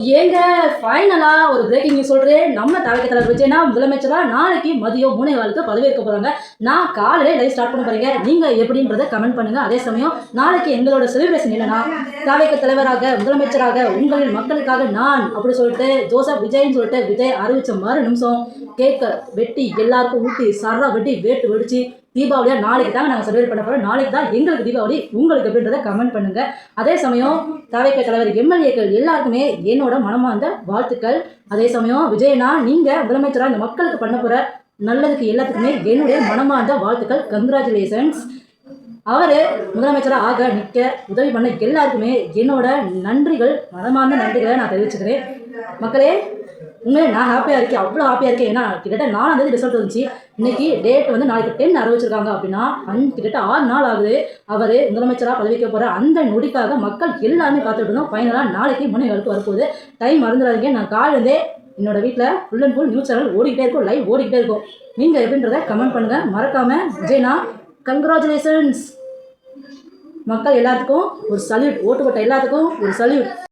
ஏங்க ஃபைனலா ஒரு பிரேக்கிங் நியூஸ் சொல்றேன். நம்ம தலைவர் விஜய்னா முதலமைச்சரா நாளைக்கு மதியம் 3:15க்கு பதவியேற்க போறாங்க. நான் காலையிலே லைவ் ஸ்டார்ட் பண்ண போறீங்க. நீங்க எப்படின்றத கமெண்ட் பண்ணுங்க. அதே சமயம் நாளைக்கு எங்களோட செலிப்ரேஷன் என்னன்னா தாவேக தலைவராக முதலமைச்சராக உங்களின் மக்களுக்காக நான் அப்படி சொல்லிட்டு ஜோசப் விஜய்னு சொல்லிட்டு விஜய் அறிவிச்ச மறு நிமிஷம் கேக்க வெட்டி எல்லாருக்கும் ஊட்டி சர்றா வெட்டி வேட்டு வெடிச்சு தீபாவளியா நாளைக்கு தாங்க நாங்கள் செலிப்ரேட் பண்ண போகிறோம். நாளைக்கு தான் எங்களுக்கு தீபாவளி. உங்களுக்கு எப்படின்றத கமெண்ட் பண்ணுங்கள். அதே சமயம் தவைக்க தலைவர் எம்எல்ஏக்கள் எல்லாருக்குமே என்னோட மனமார்ந்த வாழ்த்துக்கள். அதே சமயம் விஜயனா நீங்கள் முதலமைச்சராக இந்த மக்களுக்கு பண்ண போகிற நல்லதுக்கு எல்லாத்துக்குமே என்னுடைய மனமார்ந்த வாழ்த்துக்கள். கங்க்ராச்சுலேஷன்ஸ். அவர் முதலமைச்சராக ஆக நிற்க உதவி பண்ண எல்லாருக்குமே என்னோட நன்றிகள், மனமார்ந்த நன்றிகளை நான் தெரிவிச்சுக்கிறேன். மக்களே உண்மையிலே நான் ஹாப்பியாக இருக்கேன், அவ்வளோ ஹாப்பியாக இருக்கேன். ஏன்னா கிட்டத்தட்ட 4ஆம் தேதி ரிசல்ட் வந்துச்சு. இன்னைக்கு டேட் வந்து நாளைக்கு 10 அறிவிச்சிருக்காங்க அப்படின்னா கிட்டத்தட்ட 6 நாள் ஆகுது. அவர் முதலமைச்சராக பதவிக்க போகிற அந்த நொடிக்காக மக்கள் எல்லாருமே காத்துட்டு இருந்தோம். ஃபைனலாக நாளைக்கு 3:15க்கு வரப்போகுது. டைம் மறந்துடாதீங்க. நான் காலையிலேருந்தே என்னோட வீட்டில் full and full news channel ஓடிக்கிட்டே இருக்கும், லைவ் ஓடிக்கிட்டே இருக்கும். நீங்கள் எப்படின்றத கமெண்ட் பண்ணுங்கள். மறக்காமல் விஜய்னா கங்க்ராச்சுலேஷன்ஸ். மக்கள் எல்லாத்துக்கும் ஒரு சல்யூட், ஓட்டு போட்ட எல்லாத்துக்கும் ஒரு சல்யூட்.